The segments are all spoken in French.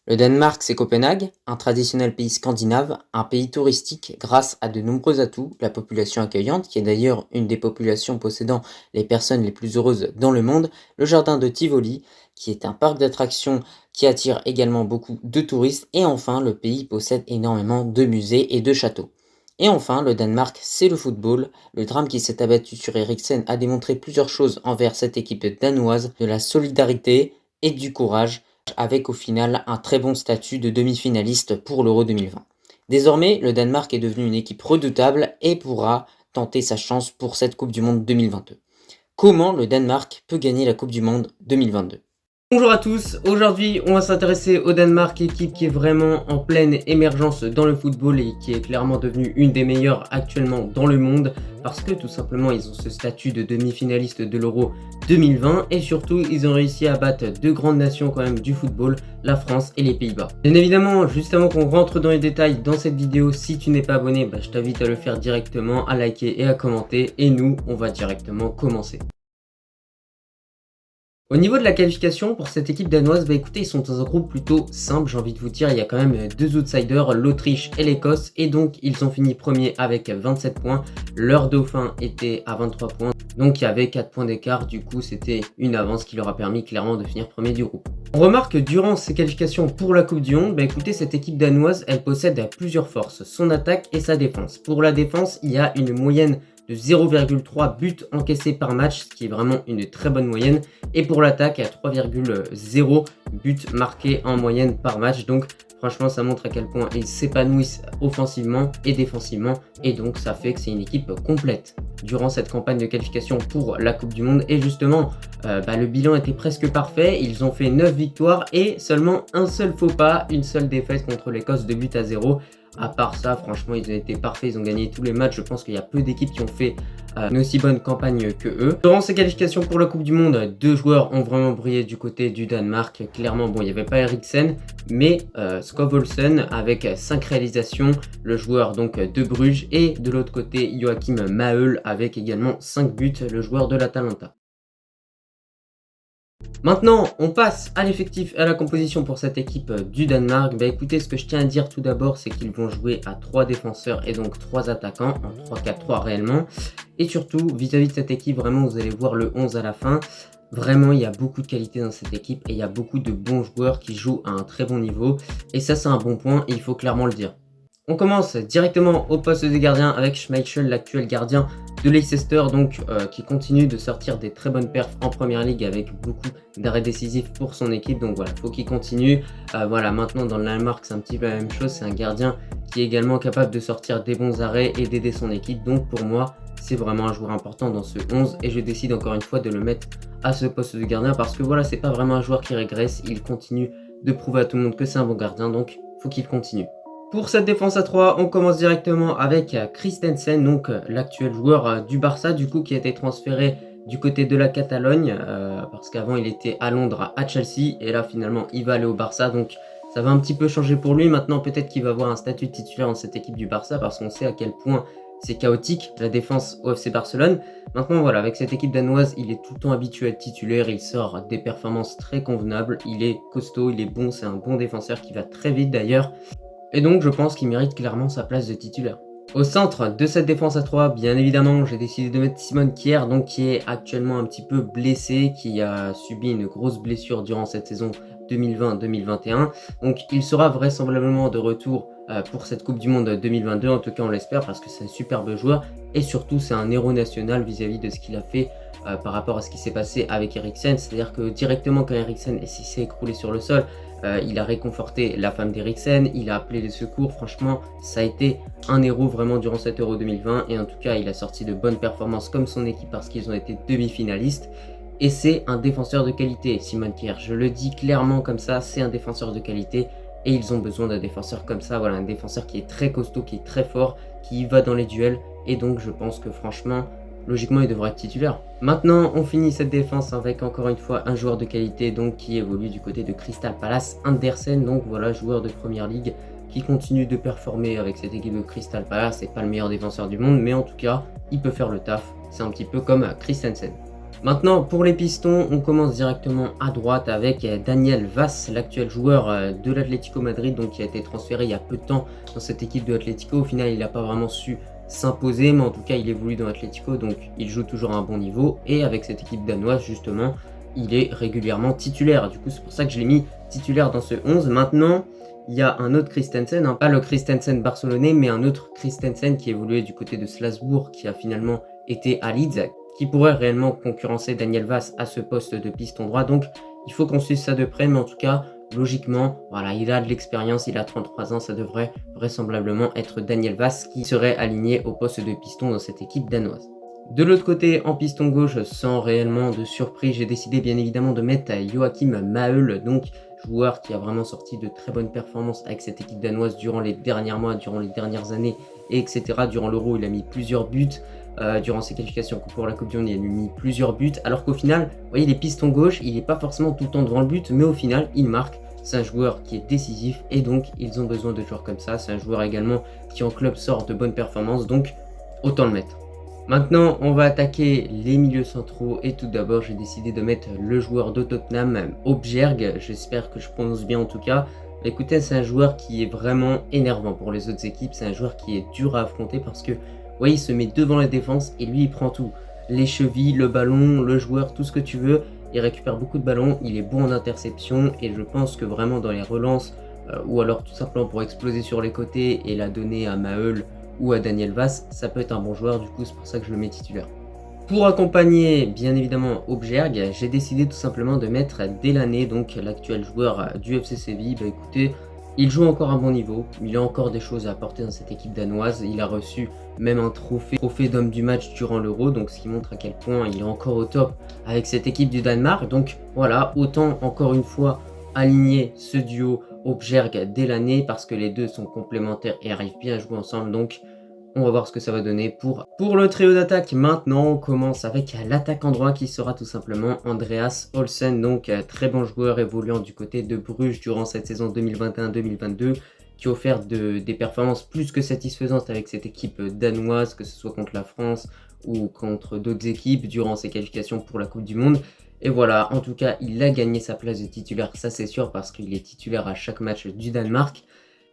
Le Danemark, c'est Copenhague, un traditionnel pays scandinave, un pays touristique grâce à de nombreux atouts, la population accueillante, qui est d'ailleurs une des populations possédant les personnes les plus heureuses dans le monde, le jardin de Tivoli, qui est un parc d'attractions qui attire également beaucoup de touristes, et enfin, le pays possède énormément de musées et de châteaux. Et enfin, le Danemark, c'est le football. Le drame qui s'est abattu sur Eriksen a démontré plusieurs choses envers cette équipe danoise, de la solidarité et du courage, avec au final un très bon statut de demi-finaliste pour l'Euro 2020. Désormais, le Danemark est devenu une équipe redoutable et pourra tenter sa chance pour cette Coupe du Monde 2022. Comment le Danemark peut gagner la Coupe du Monde 2022? Bonjour à tous, aujourd'hui on va s'intéresser au Danemark, équipe qui est vraiment en pleine émergence dans le football et qui est clairement devenue une des meilleures actuellement dans le monde parce que tout simplement ils ont ce statut de demi-finaliste de l'Euro 2020 et surtout ils ont réussi à battre deux grandes nations quand même du football, la France et les Pays-Bas. Bien évidemment, juste avant qu'on rentre dans les détails dans cette vidéo, si tu n'es pas abonné, je t'invite à le faire directement, à liker et à commenter et nous on va directement commencer. Au niveau de la qualification pour cette équipe danoise, écoutez, ils sont dans un groupe plutôt simple, j'ai envie de vous dire, il y a quand même deux outsiders, l'Autriche et l'Écosse, et donc ils ont fini premier avec 27 points, leur dauphin était à 23 points, donc il y avait 4 points d'écart, du coup c'était une avance qui leur a permis clairement de finir premier du groupe. On remarque que durant ces qualifications pour la Coupe du Monde, écoutez, cette équipe danoise, elle possède plusieurs forces, son attaque et sa défense. Pour la défense, il y a une moyenne de 0,3 buts encaissés par match, ce qui est vraiment une très bonne moyenne. Et pour l'attaque, il y a 3,0 buts marqués en moyenne par match. Donc franchement, ça montre à quel point ils s'épanouissent offensivement et défensivement. Et donc ça fait que c'est une équipe complète durant cette campagne de qualification pour la Coupe du Monde. Et justement, le bilan était presque parfait. Ils ont fait 9 victoires et seulement un seul faux pas, une seule défaite contre l'Écosse, 2 buts à 0. À part ça, franchement, ils ont été parfaits, ils ont gagné tous les matchs. Je pense qu'il y a peu d'équipes qui ont fait une aussi bonne campagne que eux. Durant ces qualifications pour la Coupe du Monde, deux joueurs ont vraiment brillé du côté du Danemark. Clairement, bon, il n'y avait pas Eriksen, mais Skov Olsen avec 5 réalisations, le joueur donc de Bruges, et de l'autre côté, Joachim Mahel avec également 5 buts, le joueur de l'Atalanta. Maintenant, on passe à l'effectif et à la composition pour cette équipe du Danemark. Écoutez, ce que je tiens à dire tout d'abord, c'est qu'ils vont jouer à 3 défenseurs et donc 3 attaquants, en 3-4-3 réellement. Et surtout, vis-à-vis de cette équipe, vraiment, vous allez voir le 11 à la fin. Vraiment, il y a beaucoup de qualité dans cette équipe et il y a beaucoup de bons joueurs qui jouent à un très bon niveau. Et ça, c'est un bon point et il faut clairement le dire. On commence directement au poste des gardiens avec Schmeichel, l'actuel gardien de Leicester, donc qui continue de sortir des très bonnes perfs en première ligue avec beaucoup d'arrêts décisifs pour son équipe. Donc voilà, faut qu'il continue. Voilà, maintenant dans le Danemark, c'est un petit peu la même chose. C'est un gardien qui est également capable de sortir des bons arrêts et d'aider son équipe. Donc pour moi, c'est vraiment un joueur important dans ce 11 et je décide encore une fois de le mettre à ce poste de gardien parce que voilà, c'est pas vraiment un joueur qui régresse. Il continue de prouver à tout le monde que c'est un bon gardien, donc faut qu'il continue. Pour cette défense à 3, on commence directement avec Christensen, donc l'actuel joueur du Barça, du coup qui a été transféré du côté de la Catalogne, parce qu'avant il était à Londres, à Chelsea, et là finalement il va aller au Barça, donc ça va un petit peu changer pour lui. Maintenant peut-être qu'il va avoir un statut de titulaire dans cette équipe du Barça, parce qu'on sait à quel point c'est chaotique la défense au FC Barcelone. Maintenant voilà, avec cette équipe danoise, il est tout le temps habitué à être titulaire, il sort des performances très convenables, il est costaud, il est bon, c'est un bon défenseur qui va très vite d'ailleurs. Et donc je pense qu'il mérite clairement sa place de titulaire. Au centre de cette défense à 3, bien évidemment, j'ai décidé de mettre Simon Kjær, donc qui est actuellement un petit peu blessé, qui a subi une grosse blessure durant cette saison 2020-2021. Donc il sera vraisemblablement de retour pour cette Coupe du Monde 2022, en tout cas on l'espère parce que c'est un superbe joueur et surtout c'est un héros national vis-à-vis de ce qu'il a fait par rapport à ce qui s'est passé avec Eriksen. C'est-à-dire que directement quand Eriksen s'est écroulé sur le sol, il a réconforté la femme d'Eriksen, il a appelé les secours. Franchement, ça a été un héros vraiment durant cet Euro 2020 et en tout cas, il a sorti de bonnes performances comme son équipe parce qu'ils ont été demi-finalistes. Et c'est un défenseur de qualité, Simon Kjær. Je le dis clairement comme ça, c'est un défenseur de qualité et ils ont besoin d'un défenseur comme ça. Voilà, un défenseur qui est très costaud, qui est très fort, qui va dans les duels et donc je pense que franchement, logiquement, il devrait être titulaire. Maintenant, on finit cette défense avec encore une fois un joueur de qualité donc qui évolue du côté de Crystal Palace, Andersen, donc voilà, joueur de première ligue qui continue de performer avec cette équipe de Crystal Palace. C'est pas le meilleur défenseur du monde, mais en tout cas, il peut faire le taf. C'est un petit peu comme Christensen. Maintenant, pour les Pistons, on commence directement à droite avec Daniel Vaz, l'actuel joueur de l'Atlético Madrid, donc qui a été transféré il y a peu de temps dans cette équipe de l'Atlético. Au final, il n'a pas vraiment su s'imposer, mais en tout cas, il évolue dans l'Atlético, donc il joue toujours à un bon niveau. Et avec cette équipe danoise, justement, il est régulièrement titulaire. Du coup, c'est pour ça que je l'ai mis titulaire dans ce 11. Maintenant, il y a un autre Christensen, hein, pas le Christensen barcelonais, mais un autre Christensen qui évoluait du côté de Strasbourg, qui a finalement été à Leeds, qui pourrait réellement concurrencer Daniel Vaz à ce poste de piston droit. Donc, il faut qu'on suive ça de près, mais en tout cas, logiquement, voilà, il a de l'expérience, il a 33 ans, ça devrait vraisemblablement être Daniel Vaz qui serait aligné au poste de piston dans cette équipe danoise. De l'autre côté, en piston gauche, sans réellement de surprise, j'ai décidé bien évidemment de mettre Joachim Mahel, donc joueur qui a vraiment sorti de très bonnes performances avec cette équipe danoise durant les derniers mois, durant les dernières années, etc. Durant l'Euro, il a mis plusieurs buts. Durant ses qualifications pour la Coupe du Monde, il a mis plusieurs buts. Alors qu'au final, vous voyez, les pistons gauche, il n'est pas forcément tout le temps devant le but, mais au final, il marque. C'est un joueur qui est décisif et donc ils ont besoin de joueurs comme ça. C'est un joueur également qui en club sort de bonnes performances, donc autant le mettre. Maintenant, on va attaquer les milieux centraux et tout d'abord, j'ai décidé de mettre le joueur de Tottenham, Objberg. J'espère que je prononce bien en tout cas. Écoutez, c'est un joueur qui est vraiment énervant pour les autres équipes. C'est un joueur qui est dur à affronter parce que, vous voyez, il se met devant la défense et lui, il prend tout. Les chevilles, le ballon, le joueur, tout ce que tu veux. Il récupère beaucoup de ballons, il est bon en interception et je pense que vraiment dans les relances ou alors tout simplement pour exploser sur les côtés et la donner à Mahel ou à Daniel Vaz, ça peut être un bon joueur, du coup c'est pour ça que je le mets titulaire. Pour accompagner bien évidemment Objberg, j'ai décidé tout simplement de mettre Delaney, donc l'actuel joueur du FC Séville. Bah écoutez, il joue encore à bon niveau, il a encore des choses à apporter dans cette équipe danoise, il a reçu même un trophée d'homme du match durant l'Euro, donc ce qui montre à quel point il est encore au top avec cette équipe du Danemark. Donc voilà, autant encore une fois aligner ce duo Objberg-Delaney parce que les deux sont complémentaires et arrivent bien à jouer ensemble, donc on va voir ce que ça va donner pour le trio d'attaque. Maintenant, on commence avec l'attaquant droit qui sera tout simplement Andreas Olsen, donc très bon joueur évoluant du côté de Bruges durant cette saison 2021-2022, qui a offert des performances plus que satisfaisantes avec cette équipe danoise, que ce soit contre la France ou contre d'autres équipes durant ses qualifications pour la Coupe du Monde. Et voilà, en tout cas, il a gagné sa place de titulaire, ça c'est sûr, parce qu'il est titulaire à chaque match du Danemark.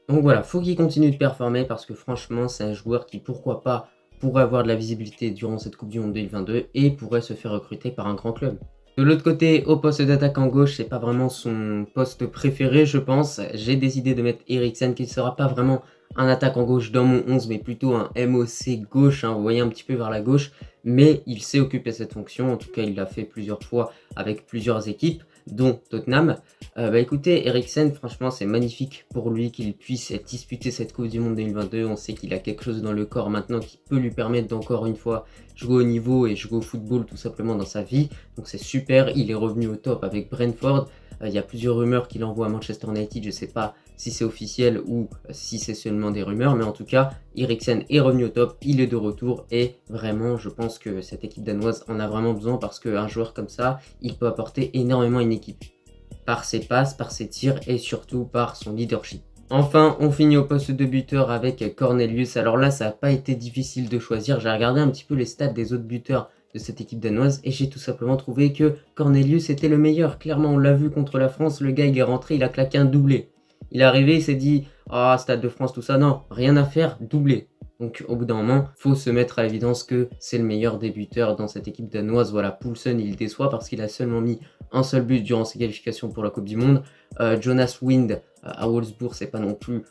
Donc voilà, faut qu'il continue de performer parce que franchement, c'est un joueur qui, pourquoi pas, pourrait avoir de la visibilité durant cette Coupe du Monde 2022 et pourrait se faire recruter par un grand club. De l'autre côté, au poste d'attaquant gauche, c'est pas vraiment son poste préféré, je pense. J'ai décidé de mettre Eriksen, qui ne sera pas vraiment un attaquant gauche dans mon 11, mais plutôt un MOC gauche, hein, vous voyez un petit peu vers la gauche. Mais il sait occuper cette fonction, en tout cas il l'a fait plusieurs fois avec plusieurs équipes, dont Tottenham. Bah écoutez, Eriksen, franchement, c'est magnifique pour lui qu'il puisse disputer cette Coupe du Monde 2022. On sait qu'il a quelque chose dans le corps maintenant qui peut lui permettre d'encore une fois jouer au niveau et jouer au football tout simplement dans sa vie. Donc c'est super, il est revenu au top avec Brentford. Il y a plusieurs rumeurs qu'il envoie à Manchester United, je ne sais pas si c'est officiel ou si c'est seulement des rumeurs, mais en tout cas, Eriksen est revenu au top, il est de retour et vraiment, je pense que cette équipe danoise en a vraiment besoin parce qu'un joueur comme ça, il peut apporter énormément à une équipe par ses passes, par ses tirs et surtout par son leadership. Enfin, on finit au poste de buteur avec Cornelius. Alors là, ça n'a pas été difficile de choisir. J'ai regardé un petit peu les stats des autres buteurs de cette équipe danoise et j'ai tout simplement trouvé que Cornelius était le meilleur. Clairement, on l'a vu contre la France, le gars il est rentré, il a claqué un doublé. Il est arrivé, il s'est dit ah, Stade de France, tout ça. Non, rien à faire, doublé. Donc au bout d'un moment, faut se mettre à l'évidence que c'est le meilleur des buteurs dans cette équipe danoise. Voilà, Poulsen, il déçoit parce qu'il a seulement mis un seul but durant ses qualifications pour la Coupe du Monde. Jonas Wind à Wolfsburg, c'est pas non plus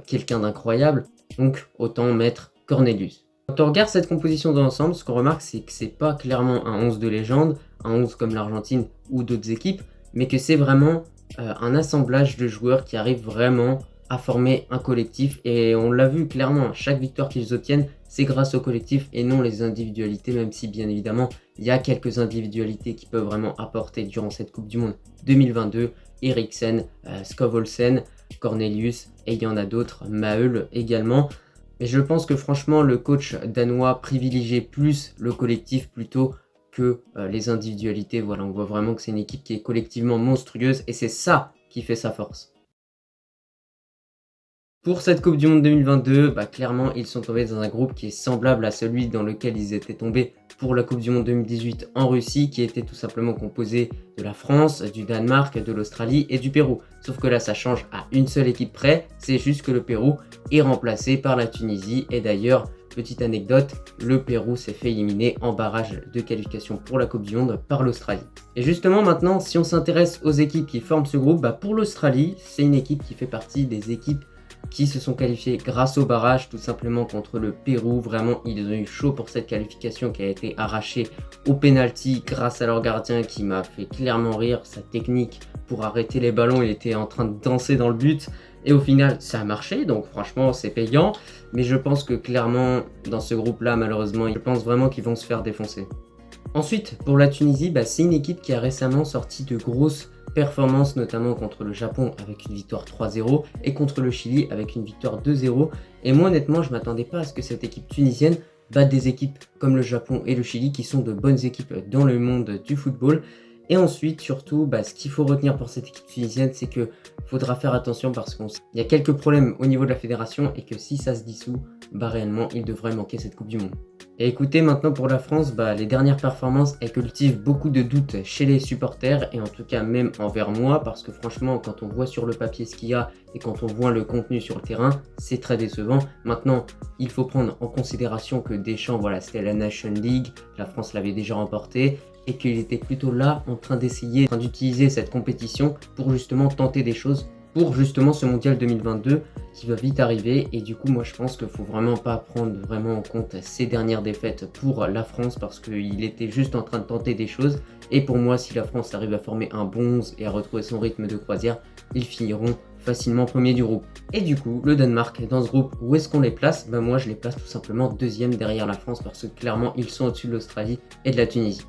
quelqu'un d'incroyable. Donc autant mettre Cornelius. Quand on regarde cette composition dans l'ensemble, ce qu'on remarque, c'est que c'est pas clairement un 11 de légende, un 11 comme l'Argentine ou d'autres équipes, mais que c'est vraiment un assemblage de joueurs qui arrivent vraiment à former un collectif. Et on l'a vu clairement, chaque victoire qu'ils obtiennent, c'est grâce au collectif et non les individualités, même si bien évidemment, il y a quelques individualités qui peuvent vraiment apporter durant cette Coupe du Monde 2022. Eriksen, Skov Olsen, Cornelius, et il y en a d'autres, Mahel également. Mais je pense que franchement, le coach danois privilégiait plus le collectif plutôt que les individualités. Voilà, on voit vraiment que c'est une équipe qui est collectivement monstrueuse et c'est ça qui fait sa force. Pour cette Coupe du Monde 2022, clairement, ils sont tombés dans un groupe qui est semblable à celui dans lequel ils étaient tombés pour la Coupe du Monde 2018 en Russie, qui était tout simplement composé de la France, du Danemark, de l'Australie et du Pérou. Sauf que là, ça change à une seule équipe près, c'est juste que le Pérou est remplacé par la Tunisie. Et d'ailleurs, petite anecdote, le Pérou s'est fait éliminer en barrage de qualification pour la Coupe du Monde par l'Australie. Et justement maintenant, si on s'intéresse aux équipes qui forment ce groupe, pour l'Australie, c'est une équipe qui fait partie des équipes qui se sont qualifiés grâce au barrage, tout simplement contre le Pérou. Vraiment, ils ont eu chaud pour cette qualification qui a été arrachée au penalty grâce à leur gardien qui m'a fait clairement rire. Sa technique pour arrêter les ballons, il était en train de danser dans le but. Et au final, ça a marché, donc franchement, c'est payant. Mais je pense que clairement, dans ce groupe-là, malheureusement, je pense vraiment qu'ils vont se faire défoncer. Ensuite, pour la Tunisie, c'est une équipe qui a récemment sorti de grosses performances, notamment contre le Japon avec une victoire 3-0 et contre le Chili avec une victoire 2-0. Et moi, honnêtement, je ne m'attendais pas à ce que cette équipe tunisienne batte des équipes comme le Japon et le Chili, qui sont de bonnes équipes dans le monde du football. Et ensuite, surtout, ce qu'il faut retenir pour cette équipe tunisienne, c'est qu'il faudra faire attention parce qu'il y a quelques problèmes au niveau de la fédération et que si ça se dissout, réellement, il devrait manquer cette Coupe du Monde. Et écoutez, maintenant pour la France, les dernières performances, elles cultivent beaucoup de doutes chez les supporters et en tout cas même envers moi, parce que franchement, quand on voit sur le papier ce qu'il y a et quand on voit le contenu sur le terrain, c'est très décevant. Maintenant, il faut prendre en considération que Deschamps, c'était la Nation League, la France l'avait déjà remporté et qu'il était plutôt là en train d'utiliser cette compétition pour justement tenter des choses pour justement ce mondial 2022 qui va vite arriver. Et du coup, moi je pense qu'il faut vraiment pas prendre vraiment en compte ces dernières défaites pour la France parce qu'il était juste en train de tenter des choses. Et pour moi, si la France arrive à former un bon 11 et à retrouver son rythme de croisière, ils finiront facilement premier du groupe. Et du coup, le Danemark, dans ce groupe, où est-ce qu'on les place? Moi je les place tout simplement deuxième derrière la France parce que clairement ils sont au-dessus de l'Australie et de la Tunisie.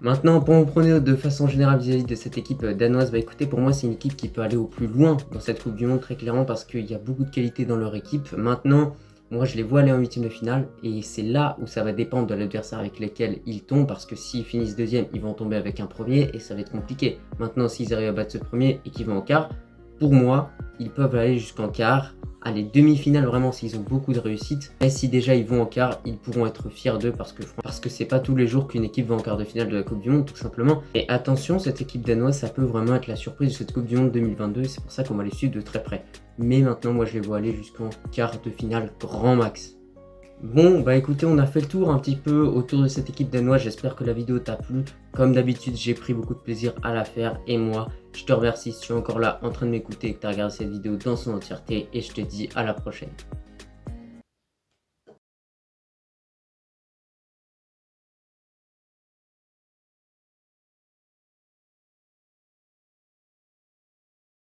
Maintenant, pour mon pronostic de façon générale vis-à-vis de cette équipe danoise, écoutez, pour moi, c'est une équipe qui peut aller au plus loin dans cette Coupe du Monde, très clairement, parce qu'il y a beaucoup de qualité dans leur équipe. Maintenant, moi, je les vois aller en huitième de finale, et c'est là où ça va dépendre de l'adversaire avec lequel ils tombent, parce que s'ils finissent deuxième, ils vont tomber avec un premier, et ça va être compliqué. Maintenant, s'ils arrivent à battre ce premier et qu'ils vont en quart, pour moi, ils peuvent aller jusqu'en quart. Les demi-finales, vraiment, s'ils ont beaucoup de réussite. Et si déjà ils vont en quart, ils pourront être fiers d'eux parce que c'est pas tous les jours qu'une équipe va en quart de finale de la Coupe du Monde, tout simplement. Et attention, cette équipe danoise, ça peut vraiment être la surprise de cette Coupe du Monde 2022. Et c'est pour ça qu'on va les suivre de très près. Mais maintenant, moi, je les vois aller jusqu'en quart de finale, grand max. Bon, écoutez, on a fait le tour un petit peu autour de cette équipe danoise. J'espère que la vidéo t'a plu. Comme d'habitude, j'ai pris beaucoup de plaisir à la faire. Et moi, je te remercie si tu es encore là en train de m'écouter et que tu as regardé cette vidéo dans son entièreté. Et je te dis à la prochaine.